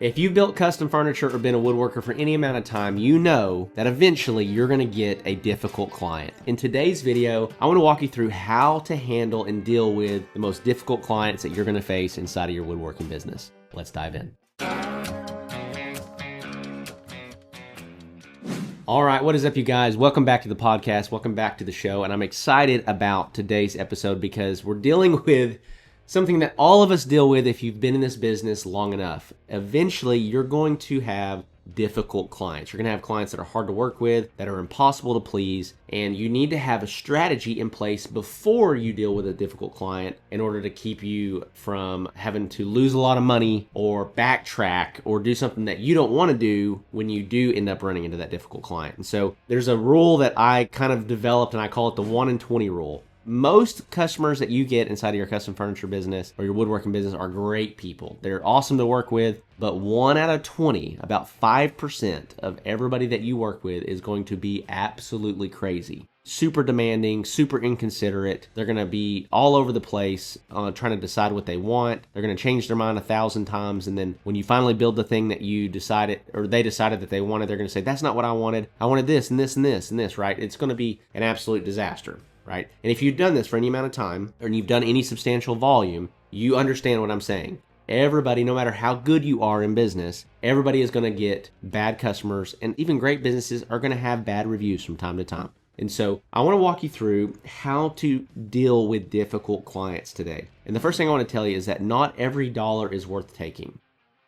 If you've built custom furniture or been a woodworker for any amount of time, you know that eventually you're gonna get a difficult client. In today's video, I wanna walk you through how to handle and deal with the most difficult clients that you're gonna face inside of your woodworking business. Let's dive in. All right, what is up, you guys? Welcome back to the podcast. Welcome back to the show. And I'm excited about today's episode because we're dealing with something that all of us deal with if you've been in this business long enough. Eventually, you're going to have difficult clients. You're going to have clients that are hard to work with, that are impossible to please, and you need to have a strategy in place before you deal with a difficult client in order to keep you from having to lose a lot of money or backtrack or do something that you don't want to do when you do end up running into that difficult client. And so there's a rule that I kind of developed, and I call it the 1 in 20 rule. Most customers that you get inside of your custom furniture business or your woodworking business are great people. They're awesome to work with, but 1 out of 20, about 5% of everybody that you work with is going to be absolutely crazy. Super demanding, super inconsiderate. They're going to be all over the place trying to decide what they want. They're going to change their mind 1,000 times. And then when you finally build the thing that you decided, or they decided that they wanted, they're going to say, that's not what I wanted. I wanted this and this and this and this, right? It's going to be an absolute disaster. Right? And if you've done this for any amount of time, or you've done any substantial volume, you understand what I'm saying. Everybody, no matter how good you are in business, everybody is going to get bad customers, and even great businesses are going to have bad reviews from time to time. And so I want to walk you through how to deal with difficult clients today. And the first thing I want to tell you is that not every dollar is worth taking.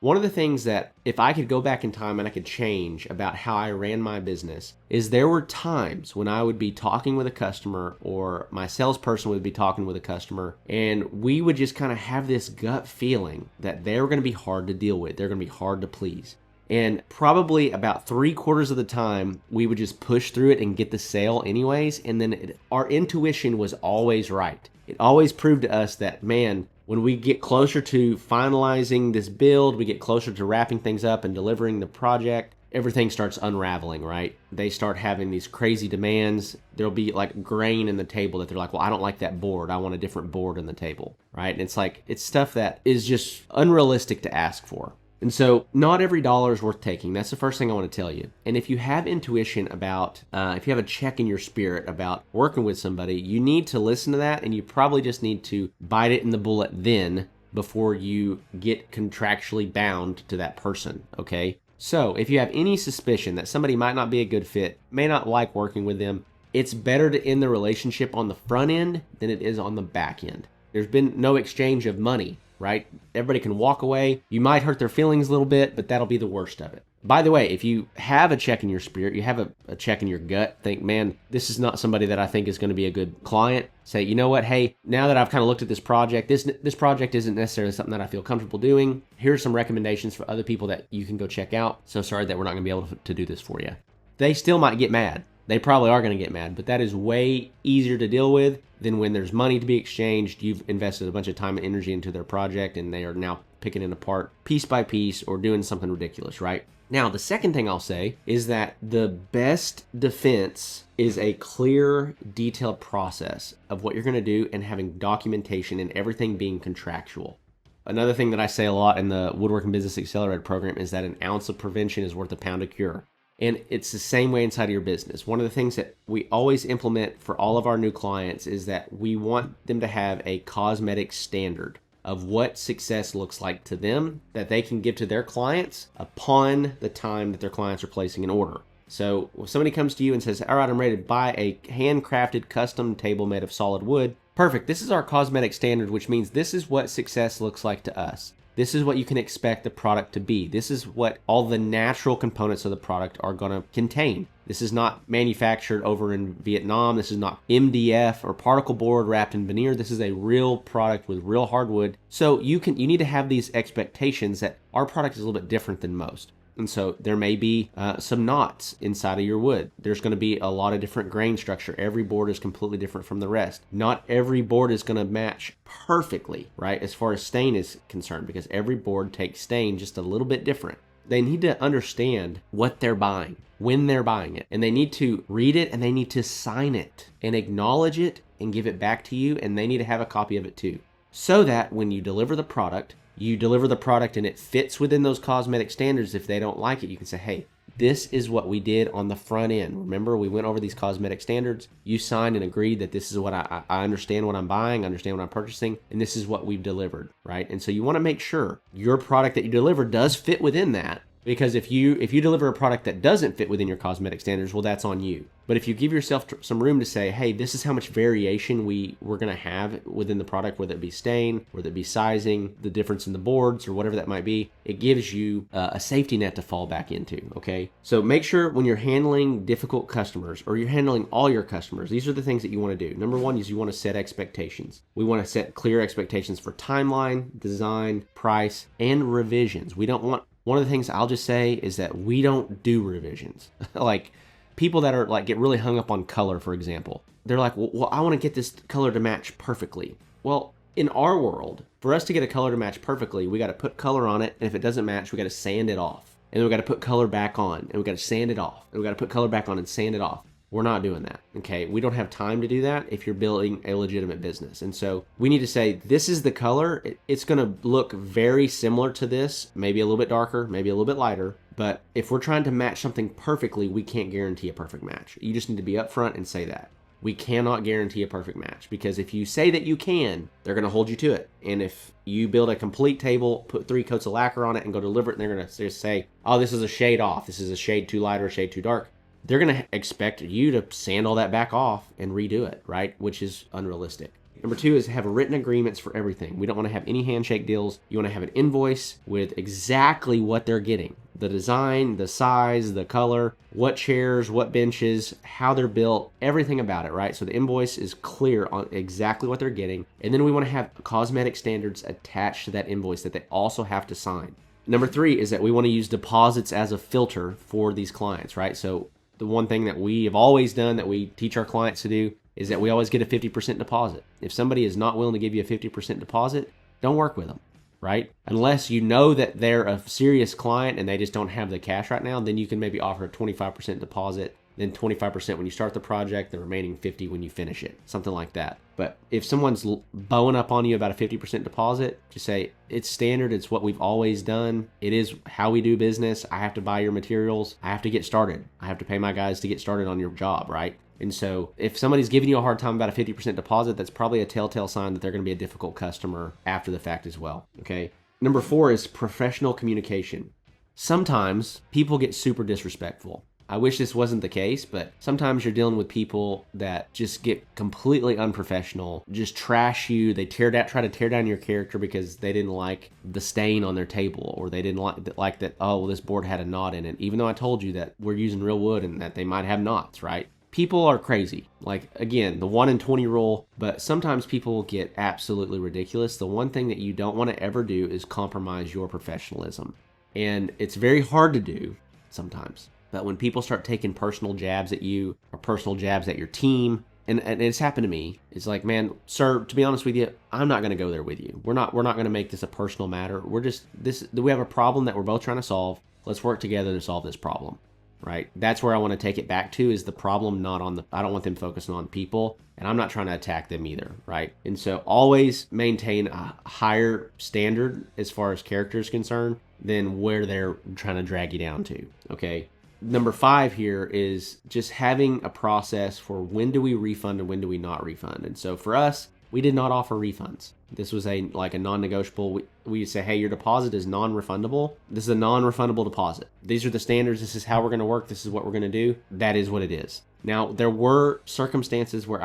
One of the things that if I could go back in time and I could change about how I ran my business is there were times when I would be talking with a customer or my salesperson would be talking with a customer and we would just kind of have this gut feeling that they're going to be hard to deal with. They're going to be hard to please. And probably about 3/4 of the time, we would just push through it and get the sale anyways. And then our intuition was always right. It always proved to us that, man, when we get closer to finalizing this build, we get closer to wrapping things up and delivering the project, everything starts unraveling, right? They start having these crazy demands. There'll be like grain in the table that they're like, well, I don't like that board. I want a different board in the table, right? And it's like, it's stuff that is just unrealistic to ask for. And so not every dollar is worth taking. That's the first thing I want to tell you. And if you have intuition about, if you have a check in your spirit about working with somebody, you need to listen to that, and you probably just need to bite it in the bullet then before you get contractually bound to that person, okay? So if you have any suspicion that somebody might not be a good fit, may not like working with them, it's better to end the relationship on the front end than it is on the back end. There's been no exchange of money, right? Everybody can walk away. You might hurt their feelings a little bit, but that'll be the worst of it. By the way, if you have a check in your spirit, you have a check in your gut, think, man, this is not somebody that I think is going to be a good client. Say, you know what? Hey, now that I've kind of looked at this project, this project isn't necessarily something that I feel comfortable doing. Here's some recommendations for other people that you can go check out. So sorry that we're not going to be able to do this for you. They still might get mad. They probably are going to get mad, but that is way easier to deal with than when there's money to be exchanged. You've invested a bunch of time and energy into their project, and they are now picking it apart piece by piece or doing something ridiculous, right? Now, the second thing I'll say is that the best defense is a clear, detailed process of what you're going to do and having documentation and everything being contractual. Another thing that I say a lot in the Woodworking Business Accelerator program is that an ounce of prevention is worth a pound of cure. And it's the same way inside of your business. One of the things that we always implement for all of our new clients is that we want them to have a cosmetic standard of what success looks like to them that they can give to their clients upon the time that their clients are placing an order. So if somebody comes to you and says, all right, I'm ready to buy a handcrafted custom table made of solid wood, perfect. This is our cosmetic standard, which means this is what success looks like to us. This is what you can expect the product to be. This is what all the natural components of the product are going to contain. This is not manufactured over in Vietnam. This is not MDF or particle board wrapped in veneer. This is a real product with real hardwood. So you need to have these expectations that our product is a little bit different than most. And so there may be some knots inside of your wood. There's going to be a lot of different grain structure. Every board is completely different from the rest. Not every board is going to match perfectly, right, as far as stain is concerned, because every board takes stain just a little bit different. They need to understand what they're buying, when they're buying it, and they need to read it and they need to sign it and acknowledge it and give it back to you, and they need to have a copy of it too. So that when you deliver the product, you deliver the product and it fits within those cosmetic standards, if they don't like it, you can say, hey, this is what we did on the front end. Remember, we went over these cosmetic standards. You signed and agreed that this is what I understand what I'm buying, understand what I'm purchasing, and this is what we've delivered, right? And so you want to make sure your product that you deliver does fit within that. Because if you deliver a product that doesn't fit within your cosmetic standards, well, that's on you. But if you give yourself some room to say, hey, this is how much variation we're going to have within the product, whether it be stain, whether it be sizing, the difference in the boards, or whatever that might be, it gives you a safety net to fall back into, okay? So make sure when you're handling difficult customers, or you're handling all your customers, these are the things that you want to do. Number one is you want to set expectations. We want to set clear expectations for timeline, design, price, and revisions. One of the things I'll just say is that we don't do revisions. Like people that are like get really hung up on color, for example. They're like, well, I want to get this color to match perfectly. Well, in our world, for us to get a color to match perfectly, we got to put color on it. And if it doesn't match, we got to sand it off. And then we got to put color back on and we got to sand it off. And we got to put color back on and sand it off. We're not doing that, okay? We don't have time to do that if you're building a legitimate business. And so we need to say, this is the color. It's going to look very similar to this, maybe a little bit darker, maybe a little bit lighter. But if we're trying to match something perfectly, we can't guarantee a perfect match. You just need to be upfront and say that. We cannot guarantee a perfect match, because if you say that you can, they're going to hold you to it. And if you build a complete table, put 3 coats of lacquer on it and go deliver it, and they're going to just say, oh, this is a shade off. This is a shade too light or a shade too dark. They're going to expect you to sand all that back off and redo it, right? Which is unrealistic. Number 2 is have written agreements for everything. We don't want to have any handshake deals. You want to have an invoice with exactly what they're getting. The design, the size, the color, what chairs, what benches, how they're built, everything about it, right? So the invoice is clear on exactly what they're getting. And then we want to have cosmetic standards attached to that invoice that they also have to sign. Number 3 is that we want to use deposits as a filter for these clients, right? So the one thing that we have always done that we teach our clients to do is that we always get a 50% deposit. If somebody is not willing to give you a 50% deposit, don't work with them, right? Unless you know that they're a serious client and they just don't have the cash right now, then you can maybe offer a 25% deposit, then 25% when you start the project, the remaining 50% when you finish it, something like that. But if someone's bowing up on you about a 50% deposit, just say, it's standard, it's what we've always done, it is how we do business, I have to buy your materials, I have to get started, I have to pay my guys to get started on your job, right? And so if somebody's giving you a hard time about a 50% deposit, that's probably a telltale sign that they're going to be a difficult customer after the fact as well, okay? Number 4 is professional communication. Sometimes people get super disrespectful. I wish this wasn't the case, but sometimes you're dealing with people that just get completely unprofessional, just trash you. They try to tear down your character because they didn't like the stain on their table, or they didn't like that, oh, well, this board had a knot in it, even though I told you that we're using real wood and that they might have knots, right? People are crazy. Like, again, the 1 in 20 rule, but sometimes people get absolutely ridiculous. The one thing that you don't want to ever do is compromise your professionalism. And it's very hard to do sometimes. But when people start taking personal jabs at you or personal jabs at your team, and it's happened to me, it's like, man, sir, to be honest with you, I'm not going to go there with you. We're not going to make this a personal matter. We have a problem that we're both trying to solve. Let's work together to solve this problem, right? That's where I want to take it back to, is the problem, not on I don't want them focusing on people, and I'm not trying to attack them either, right? And so always maintain a higher standard as far as character is concerned than where they're trying to drag you down to, okay? Number 5 here is just having a process for when do we refund and when do we not refund. And so for us, we did not offer refunds. This was a non-negotiable. We say, hey, your deposit is non-refundable. This is a non-refundable deposit. These are the standards. This is how we're going to work. This is what we're going to do. That is what it is. Now, there were circumstances where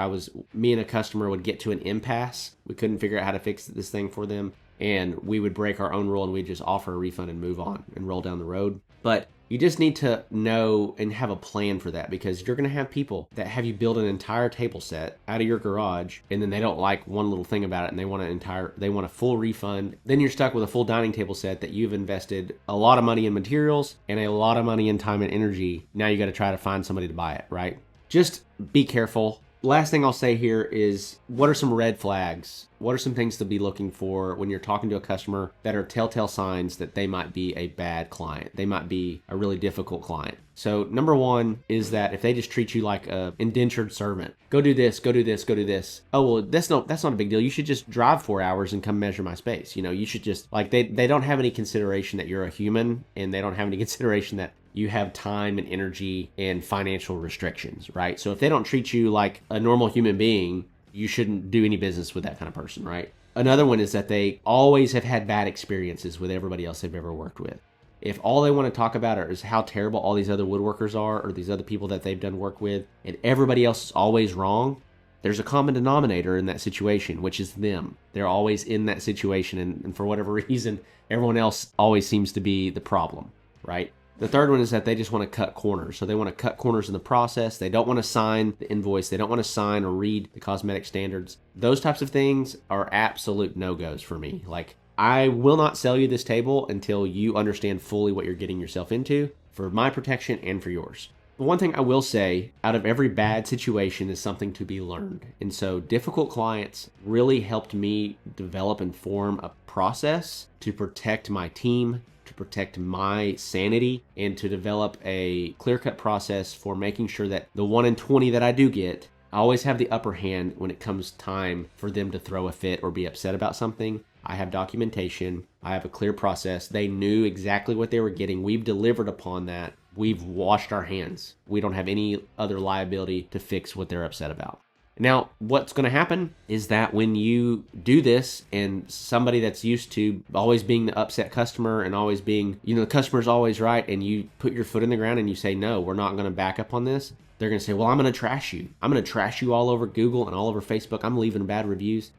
me and a customer would get to an impasse. We couldn't figure out how to fix this thing for them, and we would break our own rule and we'd just offer a refund and move on and roll down the road. But you just need to know and have a plan for that, because you're going to have people that have you build an entire table set out of your garage, and then they don't like one little thing about it and they want a full refund. Then you're stuck with a full dining table set that you've invested a lot of money in materials and a lot of money in time and energy. Now you got to try to find somebody to buy it, right? Just be careful. Last thing I'll say here is, what are some red flags What are some things to be looking for when you're talking to a customer that are telltale signs that they might be a bad client? They might be a really difficult client. So number one is that if they just treat you like a indentured servant, go do this, go do this, go do this. Oh, well, that's not a big deal. You should just drive 4 hours and come measure my space. You should just, like, they don't have any consideration that you're a human, and they don't have any consideration that you have time and energy and financial restrictions, right? So if they don't treat you like a normal human being, you shouldn't do any business with that kind of person, right? Another one is that they always have had bad experiences with everybody else they've ever worked with. If all they want to talk about is how terrible all these other woodworkers are, or these other people that they've done work with, and everybody else is always wrong, there's a common denominator in that situation, which is them. They're always in that situation, and for whatever reason, everyone else always seems to be the problem, right? The third one is that they just want to cut corners. So they want to cut corners in the process. They don't want to sign the invoice. They don't want to sign or read the cosmetic standards. Those types of things are absolute no-goes for me. Like, I will not sell you this table until you understand fully what you're getting yourself into, for my protection and for yours. The one thing I will say, out of every bad situation is something to be learned. And so difficult clients really helped me develop and form a process to protect my team, to protect my sanity, and to develop a clear-cut process for making sure that the 1 in 20 that I do get, I always have the upper hand when it comes time for them to throw a fit or be upset about something. I have documentation. I have a clear process. They knew exactly what they were getting. We've delivered upon that. We've washed our hands. We don't have any other liability to fix what they're upset about. Now, what's going to happen is that when you do this, and somebody that's used to always being the upset customer and always being, the customer's always right, and you put your foot in the ground and you say, no, we're not going to back up on this, they're going to say, well, I'm going to trash you. I'm going to trash you all over Google and all over Facebook. I'm leaving bad reviews.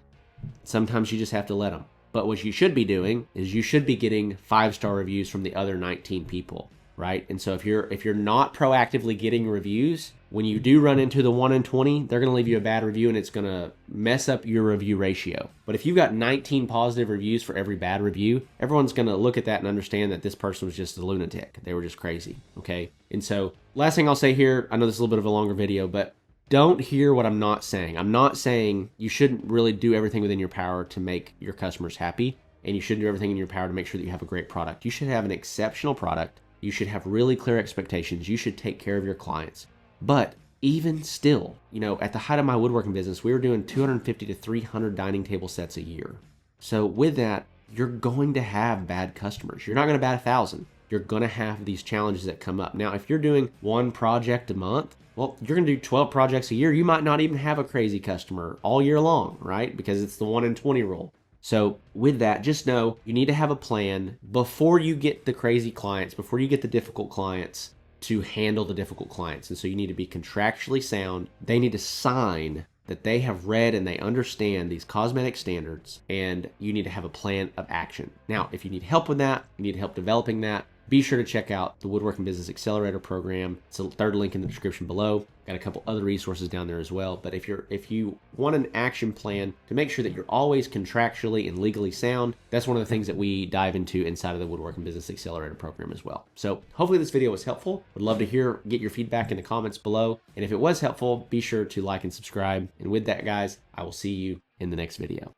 Sometimes you just have to let them. But what you should be doing is you should be getting 5-star reviews from the other 19 people, right? And so if you're not proactively getting reviews, when you do run into the 1 in 20, they're going to leave you a bad review, and it's going to mess up your review ratio. But if you've got 19 positive reviews for every bad review, everyone's going to look at that and understand that this person was just a lunatic. They were just crazy, okay? And so last thing I'll say here, I know this is a little bit of a longer video, but don't hear what I'm not saying. I'm not saying you shouldn't really do everything within your power to make your customers happy, and you shouldn't do everything in your power to make sure that you have a great product. You should have an exceptional product. You should have really clear expectations. You should take care of your clients. But even still, at the height of my woodworking business, we were doing 250 to 300 dining table sets a year. So with that, you're going to have bad customers. You're not going to bat 1,000. You're going to have these challenges that come up. Now, if you're doing 1 project a month, well, you're going to do 12 projects a year. You might not even have a crazy customer all year long, right? Because it's the 1 in 20 rule. So with that, just know you need to have a plan before you get the crazy clients, before you get the difficult clients, to handle the difficult clients. And so you need to be contractually sound. They need to sign that they have read and they understand these cosmetic standards, and you need to have a plan of action. Now, if you need help with that, you need help developing that, be sure to check out the Woodworking Business Accelerator program. It's the third link in the description below. Got a couple other resources down there as well. But if you want an action plan to make sure that you're always contractually and legally sound, that's one of the things that we dive into inside of the Woodworking Business Accelerator program as well. So hopefully this video was helpful. Would love to get your feedback in the comments below. And if it was helpful, be sure to like and subscribe. And with that, guys, I will see you in the next video.